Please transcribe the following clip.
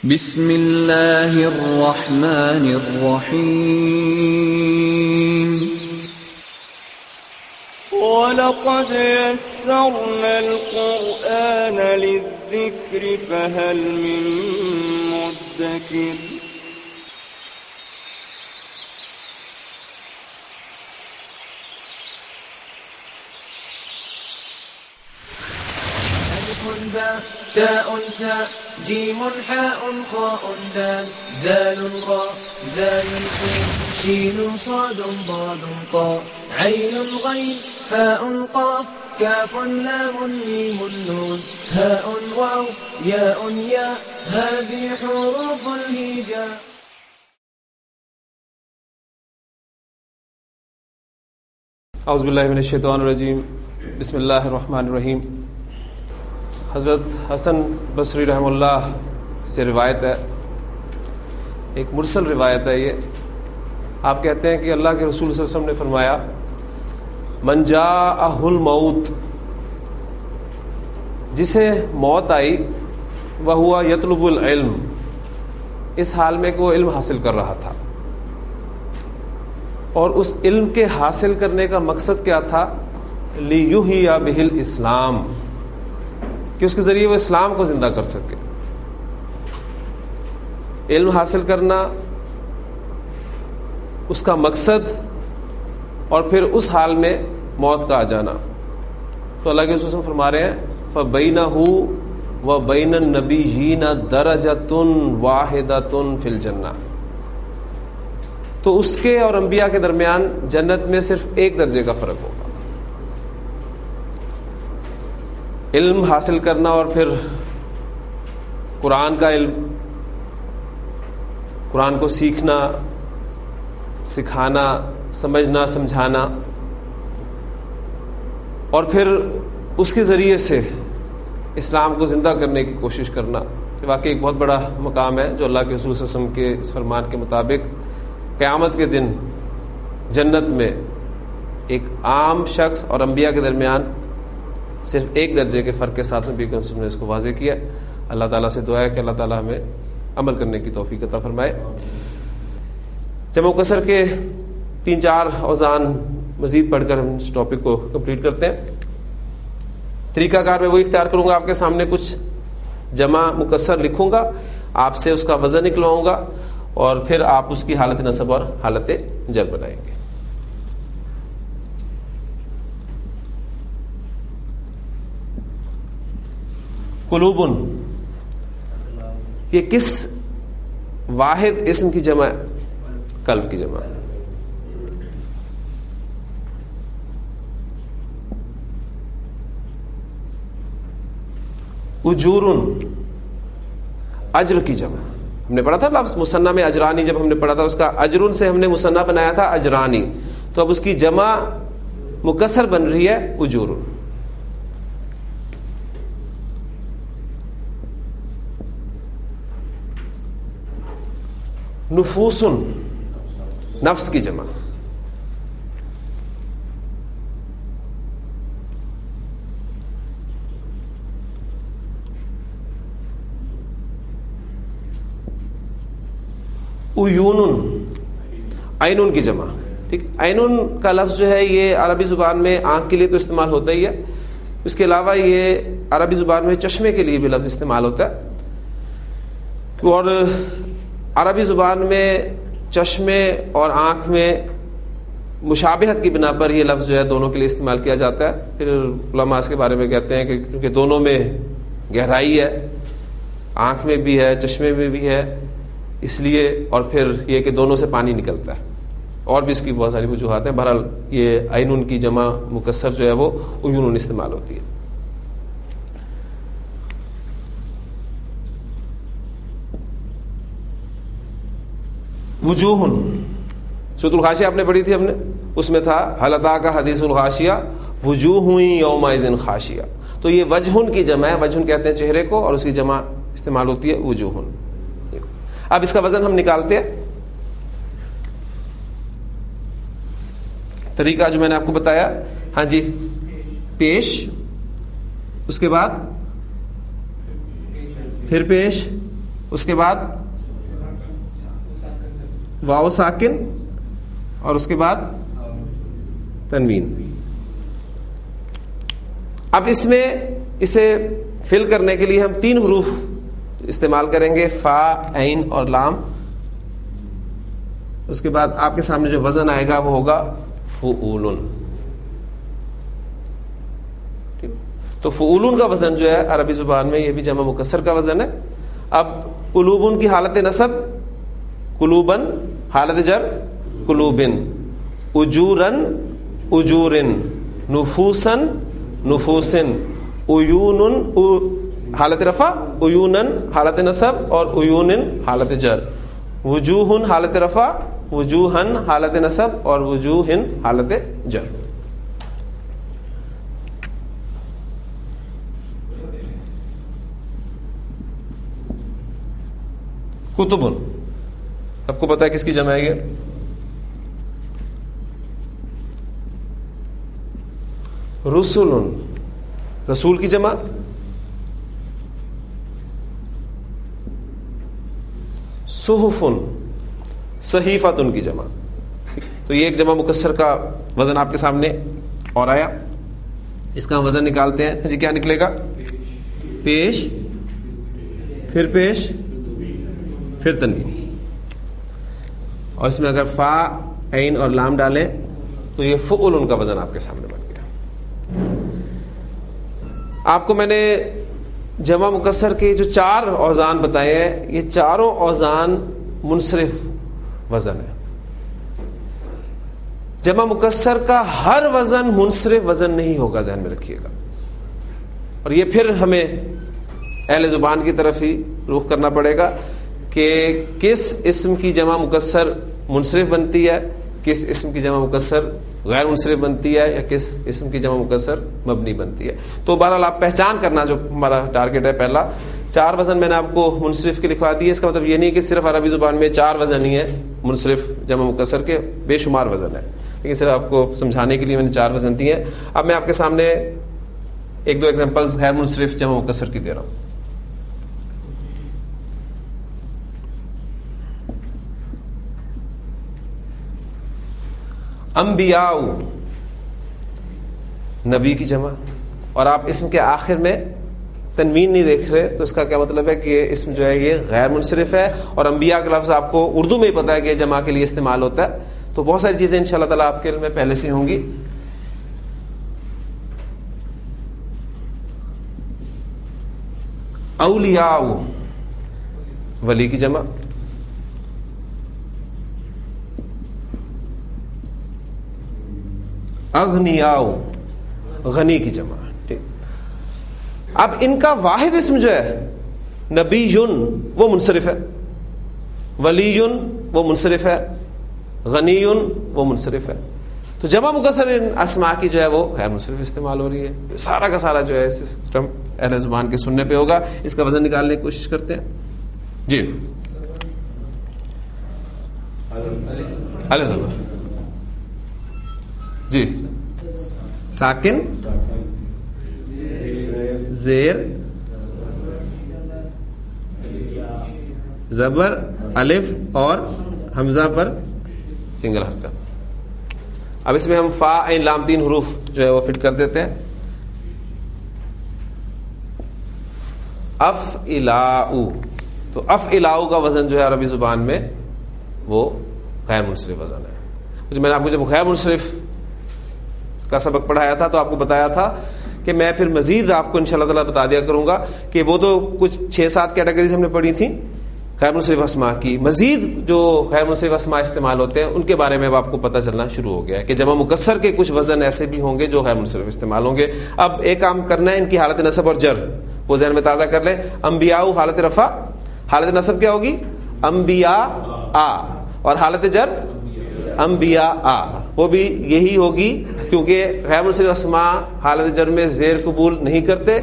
بسم اللہ الرحمن الرحیم وَلَقَدْ يَسَّرْنَا الْقُرْآنَ لِلذِّكْرِ فَهَلْ مِن مُّدَّكِرٍ تاء ثاء جيم حاء خاء دال ذال راء زال سين شين صاد ضاد طاء عين غين فاء قاف كاف لام ميم نون هاء واو ياء ياء هذه حروف الهجاء. اعوذ باللہ من الشیطان الرجیم. بسم اللہ الرحمن الرحیم. حضرت حسن بصری رحمہ اللہ سے روایت ہے، ایک مرسل روایت ہے. یہ آپ کہتے ہیں کہ اللہ کے رسول صلی اللہ علیہ وسلم نے فرمایا، من جاءہ الموت، جسے موت آئی، وہو یطلب العلم، اس حال میں کہ وہ علم حاصل کر رہا تھا، اور اس علم کے حاصل کرنے کا مقصد کیا تھا؟ لیحیی بہ الاسلام، کہ اس کے ذریعے وہ اسلام کو زندہ کر سکے. علم حاصل کرنا اس کا مقصد، اور پھر اس حال میں موت کا آ جانا. تو اللہ کے رسول فرما رہے ہیں، فَبَيْنَهُ وَبَيْنَ النَّبِيِّينَ دَرَجَةٌ وَاحِدَةٌ فِي الْجَنَّةِ، تو اس کے اور انبیاء کے درمیان جنت میں صرف ایک درجے کا فرق ہوگا. علم حاصل کرنا اور پھر قرآن کا علم، قرآن کو سیکھنا، سکھانا، سمجھنا، سمجھانا، اور پھر اس کے ذریعے سے اسلام کو زندہ کرنے کی کوشش کرنا، واقعی ایک بہت بڑا مقام ہے جو اللہ کے رسول صلی اللہ علیہ وسلم کے اس فرمان کے مطابق قیامت کے دن جنت میں ایک عام شخص اور انبیاء کے درمیان صرف ایک درجے کے فرق کے ساتھ نبی کریم صلی اللہ علیہ وسلم نے اس کو واضح کیا. اللہ تعالیٰ سے دعا ہے کہ اللہ تعالیٰ ہمیں عمل کرنے کی توفیق عطا فرمائے. جمع کثر کے 3-4 اوزان مزید پڑھ کر ہم اس ٹاپک کو کمپلیٹ کرتے ہیں. طریقہ کار میں وہی اختیار کروں گا، آپ کے سامنے کچھ جمع مکسر لکھوں گا، آپ سے اس کا وزن نکلواؤں گا، اور پھر آپ اس کی حالت نصب اور حالت جر بنائیں گے. قلوبن، یہ کس واحد اسم کی جمع ہے؟ قلب کی جمع. اجورن، اجر کی جمع. ہم نے پڑھا تھا لفظ مثنیٰ میں اجرانی، جب ہم نے پڑھا تھا اس کا اجرن سے ہم نے مثنیٰ بنایا تھا اجرانی، تو اب اس کی جمع مکسر بن رہی ہے اجورن. نفوسن، نفس کی جمع. عیونن، عینن کی جمع. ٹھیک، عینن کا لفظ جو ہے یہ عربی زبان میں آنکھ کے لیے تو استعمال ہوتا ہی ہے، اس کے علاوہ یہ عربی زبان میں چشمے کے لیے بھی لفظ استعمال ہوتا ہے. اور عربی زبان میں چشمے اور آنکھ میں مشابہت کی بنا پر یہ لفظ جو ہے دونوں کے لیے استعمال کیا جاتا ہے. پھر علماء اس کے بارے میں کہتے ہیں کہ کیونکہ دونوں میں گہرائی ہے، آنکھ میں بھی ہے، چشمے میں بھی ہے، اس لیے، اور پھر یہ کہ دونوں سے پانی نکلتا ہے، اور بھی اس کی بہت ساری وجوہات ہیں. بہرحال یہ عینن کی جمع مکسر جو ہے وہ عیون استعمال ہوتی ہے. وجوہن، سورۃ الغاشیہ آپ نے پڑھی تھی ہم نے، اس میں تھا حل اتاک حدیث الغاشیہ وجوہ یومئذ خاشیہ. تو یہ وجہن کی جمع ہے، وجہن کہتے ہیں چہرے کو، اور اس کی جمع استعمال ہوتی ہے وجوہن. اب اس کا وزن ہم نکالتے ہیں. طریقہ جو میں نے آپ کو بتایا، ہاں جی، پیش، اس کے بعد پھر پیش، اس کے بعد واو ساکن اور اس کے بعد تنوین. اب اس میں اسے فل کرنے کے لیے ہم 3 حروف استعمال کریں گے، فا، عین اور لام. اس کے بعد آپ کے سامنے جو وزن آئے گا وہ ہوگا فعول. تو فعول کا وزن جو ہے عربی زبان میں یہ بھی جمع مکسر کا وزن ہے. اب قلوبن کی حالت نصب قلوبن، حالت جر قلوبن، اجورن اجورن، نفوسن نفوسن، عیونن حالت رفع، عیونن حالت نصب اور عیونن حالت جر، وجوہن حالت رفع، وجوہن حالت نصب اور وجوہن حالت جر. کتبن آپ کو پتا ہے کس کی جمع ہے یہ؟ رسولن، رسول کی جمع. صحفن، صحیفتن کی جمع. تو یہ ایک جمع مکسر کا وزن آپ کے سامنے اور آیا. اس کا ہم وزن نکالتے ہیں. جی کیا نکلے گا؟ پیش، پھر پیش، پھر تنوین. اور اس میں اگر فا، عین اور لام ڈالیں تو یہ فعل کا وزن آپ کے سامنے بن گیا. آپ کو میں نے جمع مکسر کے جو 4 اوزان بتائے ہیں، یہ چاروں اوزان منصرف وزن ہے. جمع مکسر کا ہر وزن منصرف وزن نہیں ہوگا، ذہن میں رکھیے گا. اور یہ پھر ہمیں اہل زبان کی طرف ہی رخ کرنا پڑے گا کہ کس اسم کی جمع مکسر منصرف بنتی ہے، کس اسم کی جمع مکسر غیر منصرف بنتی ہے، یا کس اسم کی جمع مکسر مبنی بنتی ہے. تو بہرحال آپ پہچان کرنا جو ہمارا ٹارگیٹ ہے. پہلا 4 وزن میں نے آپ کو منصرف کے لکھوا دیے. اس کا مطلب یہ نہیں کہ صرف عربی زبان میں 4 وزن ہی ہیں منصرف جمع مکسر کے، بے شمار وزن ہے، لیکن صرف آپ کو سمجھانے کے لیے میں نے 4 وزن دیے ہیں. اب میں آپ کے سامنے 1-2 ایگزامپلز غیر منصرف جمع مکسر کی دے رہا ہوں. انبیاء، نبی کی جمع. اور آپ اسم کے آخر میں تنوین نہیں دیکھ رہے تو اس کا کیا مطلب ہے کہ یہ اسم جو ہے یہ غیر منصرف ہے. اور انبیاء کا لفظ آپ کو اردو میں ہی پتا ہے کہ جمع کے لیے استعمال ہوتا ہے. تو بہت ساری چیزیں انشاءاللہ تعالیٰ آپ کے علم میں پہلے سے ہوں گی. اولیاء، ولی کی جمع. اغنیاء، غنی کی جمع. ٹھیک. اب ان کا واحد اسم جو ہے نبیٌ وہ منصرف ہے، ولیٌ وہ منصرف ہے، غنیٌ وہ منصرف ہے. تو جمع مکسر ان اسماء کی جو ہے وہ غیر منصرف استعمال ہو رہی ہے. سارا کا سارا جو ہے سسٹم اہل زبان کے سننے پہ ہوگا. اس کا وزن نکالنے کی کوشش کرتے ہیں. جی الحمد جی ساکن، زیر، زبر، الف اور حمزہ پر سنگل حرکت. اب اس میں ہم فا، عین، لام 3 حروف جو ہے وہ فٹ کر دیتے ہیں. افعلاء، تو افعلاء کا وزن جو ہے عربی زبان میں وہ غیر منصرف وزن ہے. میں نے آپ کو جب غیر منصرف کا سبق پڑھایا تھا تو آپ کو بتایا تھا کہ میں پھر مزید آپ کو انشاءاللہ تعالیٰ بتا دیا کروں گا کہ وہ تو کچھ 6-7 کیٹیگریز ہم نے پڑھی تھیں غیر منصرف اسماء کی. مزید جو غیر منصرف اسماء استعمال ہوتے ہیں ان کے بارے میں اب آپ کو پتہ چلنا شروع ہو گیا ہے کہ جمع مکسر کے کچھ وزن ایسے بھی ہوں گے جو غیر منصرف استعمال ہوں گے. اب ایک کام کرنا ہے، ان کی حالت نصب اور جر وہ ذہن میں تازہ کر لیں. انبیاء حالت رفع، حالت نصب کیا ہوگی؟ انبیاء، اور حالت جر انبیاء، وہ بھی یہی ہوگی کیونکہ غیر منصرف اسماء حالت جر میں زیر قبول نہیں کرتے،